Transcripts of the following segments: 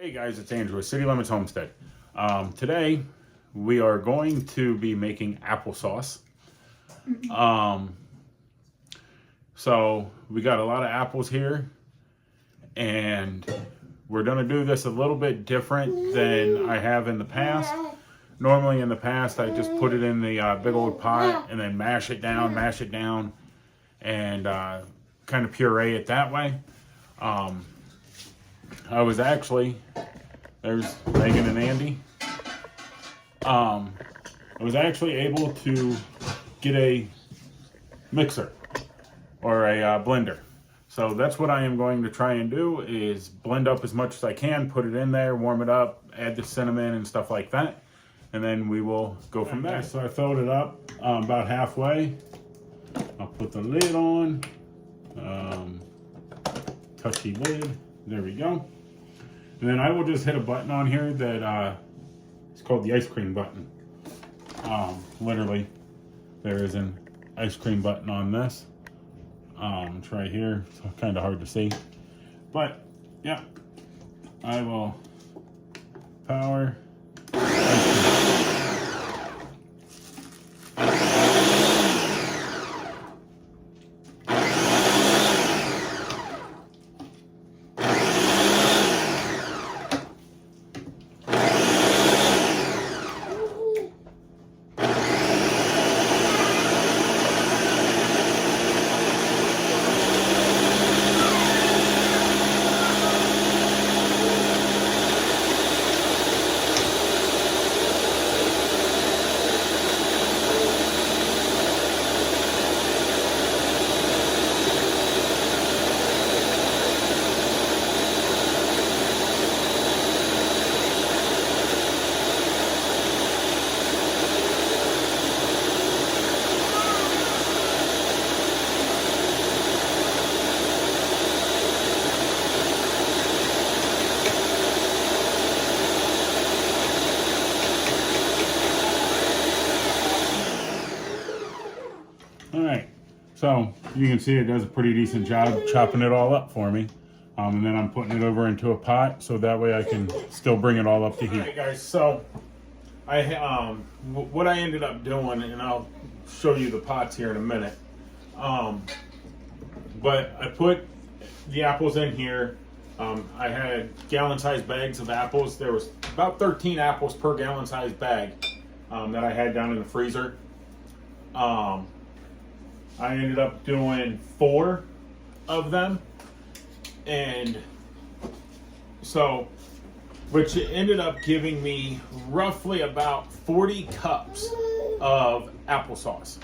Hey guys, it's Andrew with City Limits Homestead. Today we are going to be making applesauce. So we got a lot of apples here, and we're going to do this a little bit different than I have in the past. Normally in the past I just put it in the big old pot and then mash it down and kind of puree it that way. I was actually, there's Megan and Andy. I was actually able to get a mixer or a blender. So that's what I am going to try and do, is blend up as much as I can, put it in there, warm it up, add the cinnamon and stuff like that. And then we will go from there. So I filled it up about halfway. I'll put the lid on. Touchy lid. There we go. And then I will just hit a button on here that it's called the ice cream button. Literally, there is an ice cream button on this. It's right here. It's kind of hard to see. But, yeah. I will power. Alright, so you can see it does a pretty decent job chopping it all up for me. And then I'm putting it over into a pot so that way I can still bring it all up to heat. Alright guys, so what I ended up doing, and I'll show you the pots here in a minute. But I put the apples in here. I had gallon-sized bags of apples. There was about 13 apples per gallon-sized bag that I had down in the freezer. I ended up doing 4 of them, and so, which ended up giving me roughly about 40 cups of applesauce.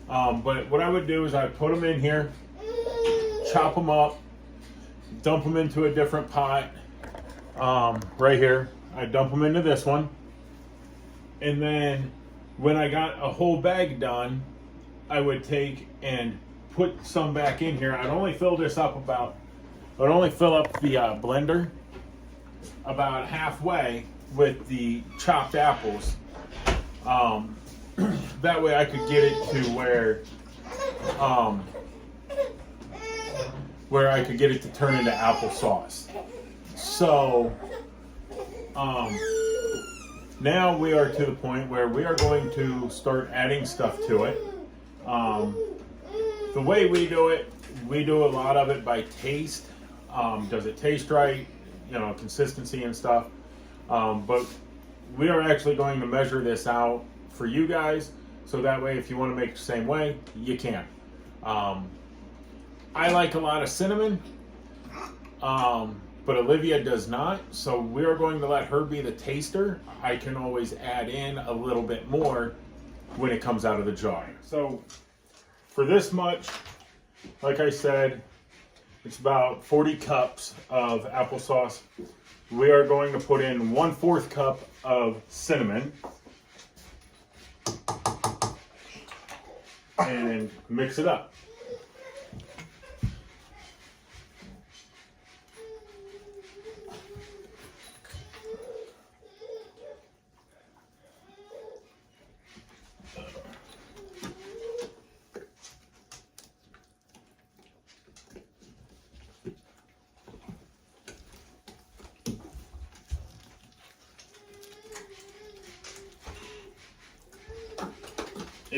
But what I would do is I'd put them in here, chop them up, dump them into a different pot. Right here, I dump them into this one, and then when I got a whole bag done, I would take and put some back in here. I'd only fill this up about, I'd only fill up the blender about halfway with the chopped apples. That way I could get it to where I could get it to turn into applesauce. So now we are to the point where we are going to start adding stuff to it. The way we do it, we do a lot of it by taste. Does it taste right? You know, consistency and stuff. But we are actually going to measure this out for you guys, so that way if you want to make it the same way, you can. I like a lot of cinnamon, but Olivia does not, so we are going to let her be the taster. I can always add in a little bit more when it comes out of the jar. So for this much, like I said, it's about 40 cups of applesauce. We are going to put in 1/4 cup of cinnamon and mix it up.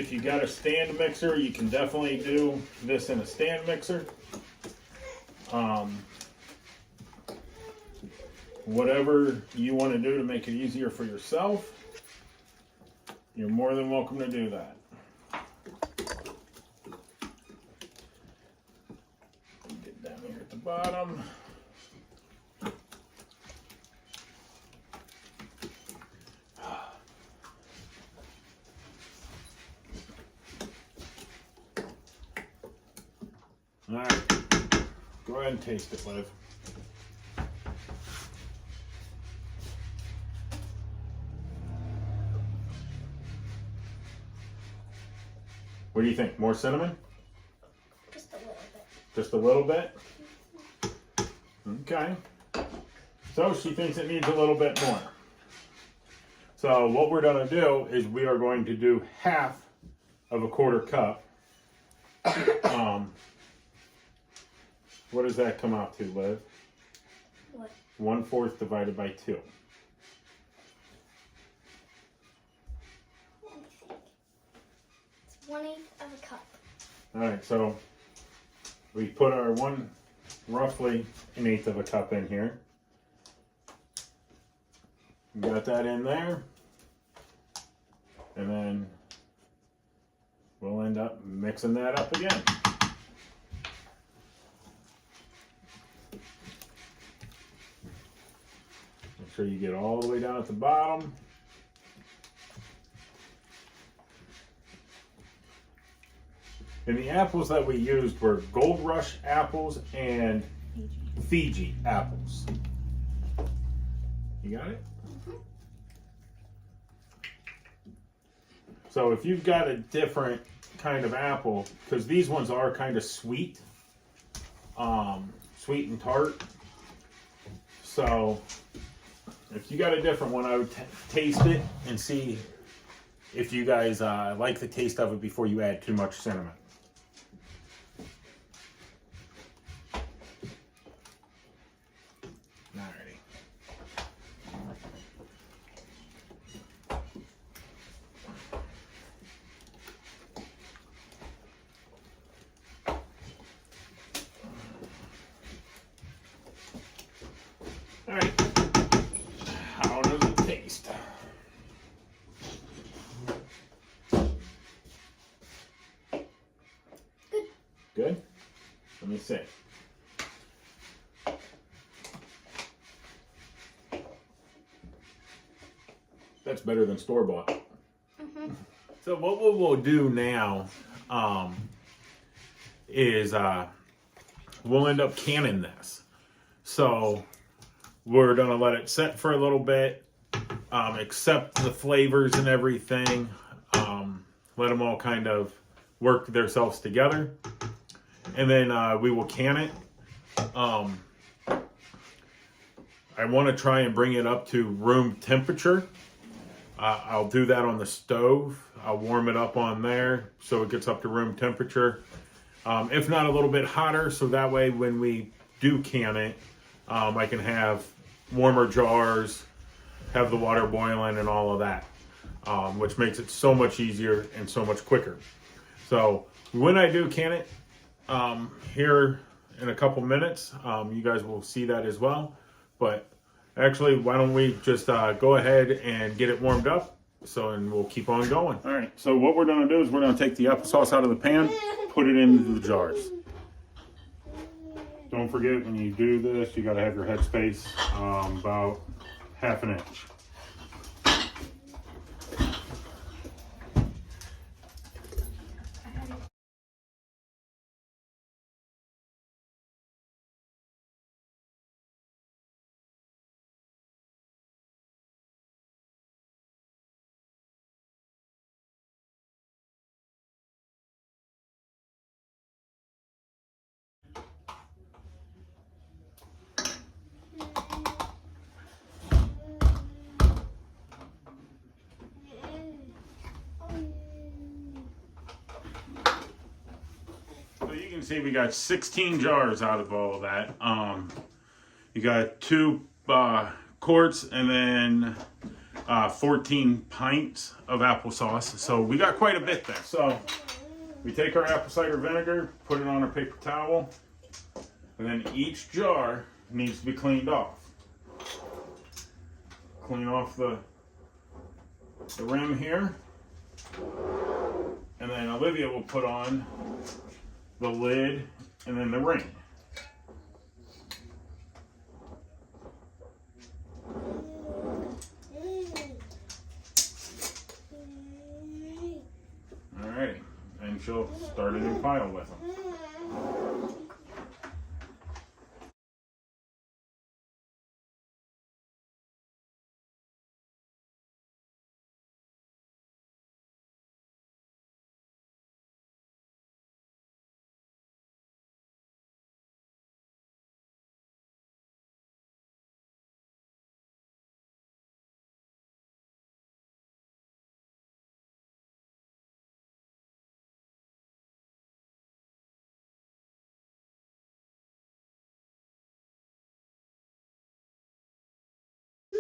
if you got a stand mixer, you can definitely do this in a stand mixer. Whatever you want to do to make it easier for yourself, you're more than welcome to do that. Get down here at the bottom. All right, go ahead and taste it, Liv. What do you think? More cinnamon? Just a little bit. Just a little bit? Okay. So she thinks it needs a little bit more. So what we're going to do is we are going to do half of a quarter cup. What does that come out to, Liv? What? 1/4 divided by 2. It's 1/8 of a cup. All right, so we put our roughly 1/8 of a cup in here. We got that in there. And then we'll end up mixing that up again. Make sure you get all the way down at the bottom. And the apples that we used were Gold Rush apples and Fiji apples. You got it? Mm-hmm. So if you've got a different kind of apple, because these ones are kind of sweet, sweet and tart. So if you got a different one, I would taste it and see if you guys like the taste of it before you add too much cinnamon. Alrighty. Alright. How does it taste? Good? Let me see. That's better than store-bought. Mm-hmm. So what we will do now is we'll end up canning this. So we're gonna let it set for a little bit, accept the flavors and everything, let them all kind of work themselves together, and then we will can it. I want to try and bring it up to room temperature. I'll do that on the stove. I'll warm it up on there so it gets up to room temperature. If not a little bit hotter, so that way when we do can it, I can have warmer jars, have the water boiling and all of that, which makes it so much easier and so much quicker. So when I do can it, here in a couple minutes, you guys will see that as well. But actually, why don't we just go ahead and get it warmed up, and we'll keep on going. All right, so what we're gonna do is we're gonna take the applesauce out of the pan, put it into the jars. Don't forget, when you do this, you gotta have your headspace about 1/2 inch. So you can see we got 16 jars out of all of that. You got 2 quarts and then 14 pints of applesauce. So we got quite a bit there. So we take our apple cider vinegar, put it on our paper towel, and then each jar needs to be cleaned off. Clean off the rim here. And then Olivia will put on the lid and then the ring. Alrighty, and she'll start a new pile with them.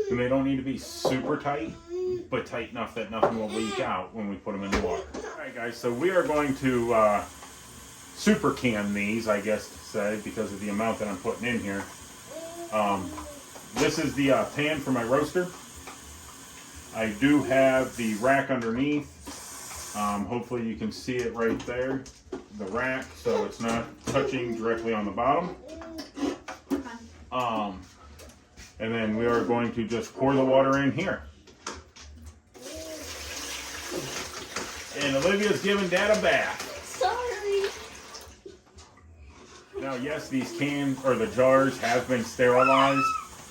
And they don't need to be super tight, but tight enough that nothing will leak out when we put them in the water. Alright guys, so we are going to super can these, I guess to say, because of the amount that I'm putting in here. This is the pan for my roaster. I do have the rack underneath. Hopefully you can see it right there, the rack, so it's not touching directly on the bottom. And then we are going to just pour the water in here. And Olivia's giving Dad a bath. Sorry. Now, yes, these cans or the jars have been sterilized.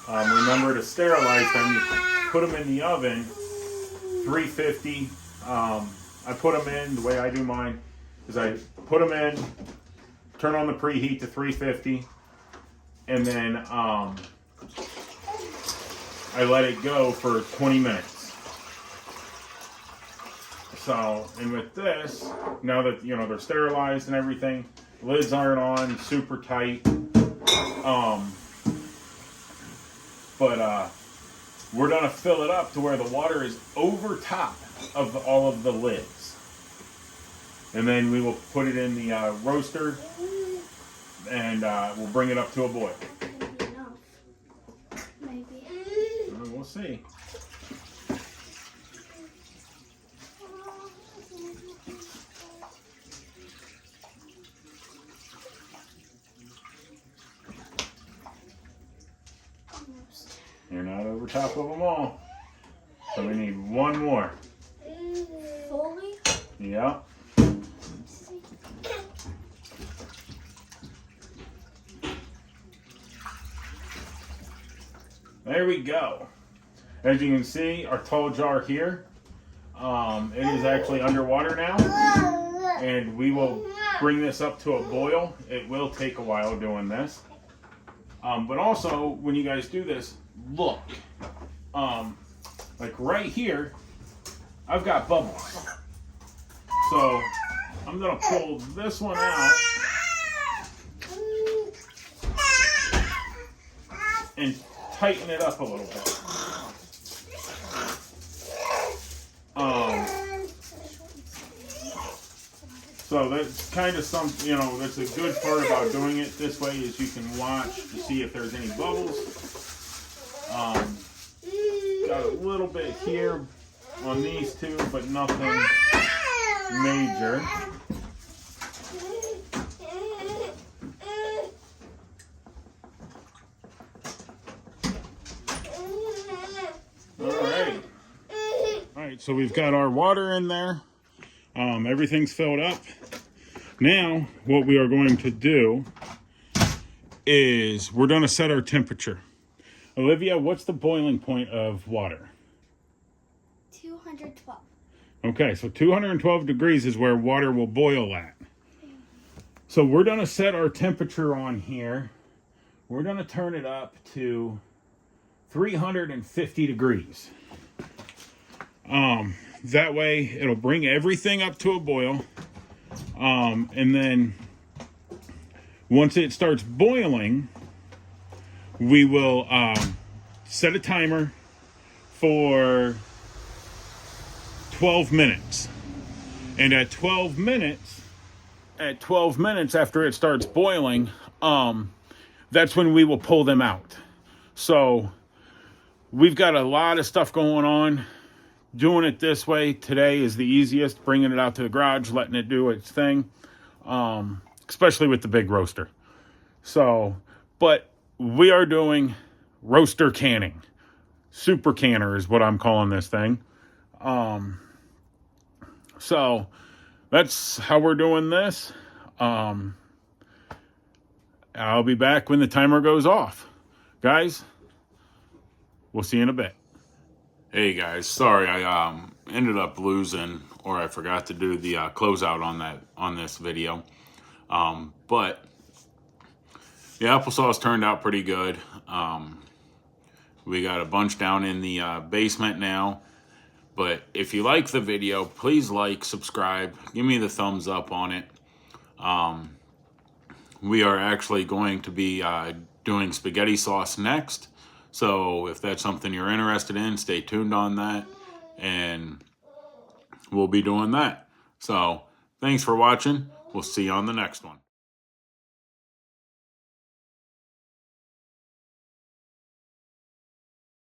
Remember to sterilize them. You put them in the oven, 350. I put them in, the way I do mine is I put them in, turn on the preheat to 350, and then I let it go for 20 minutes. So, and with this, now that, you know, they're sterilized and everything, lids aren't on, super tight. But we're gonna fill it up to where the water is over top of all of the lids. And then we will put it in the roaster and we'll bring it up to a boil. Maybe. We'll see. You're not over top of them all. So we need one more. Fully? Yeah. There we go. As you can see, our tall jar here, it is actually underwater now. And we will bring this up to a boil. It will take a while doing this. But also, when you guys do this, look. Like right here, I've got bubbles. So, I'm going to pull this one out and tighten it up a little bit. So that's kind of some, you know, that's a good part about doing it this way is you can watch to see if there's any bubbles. Got a little bit here on these two, but nothing major. Alright, so we've got our water in there. Everything's filled up. Now, what we are going to do is we're going to set our temperature. Olivia, what's the boiling point of water? 212. Okay, so 212 degrees is where water will boil at. So we're going to set our temperature on here. We're going to turn it up to 350 degrees. That way it'll bring everything up to a boil. And then once it starts boiling, we will set a timer for 12 minutes. And at 12 minutes after it starts boiling, that's when we will pull them out. So we've got a lot of stuff going on. Doing it this way today is the easiest, bringing it out to the garage, letting it do its thing, especially with the big roaster. So, but we are doing roaster canning. Super canner is what I'm calling this thing. So that's how we're doing this. I'll be back when the timer goes off. Guys, we'll see you in a bit. Hey guys, sorry I ended up losing, or I forgot to do the closeout on this video. But the applesauce turned out pretty good. We got a bunch down in the basement now. But if you like the video, please like, subscribe, give me the thumbs up on it. We are actually going to be doing spaghetti sauce next. So if that's something you're interested in, stay tuned on that. And we'll be doing that. So thanks for watching. We'll see you on the next one.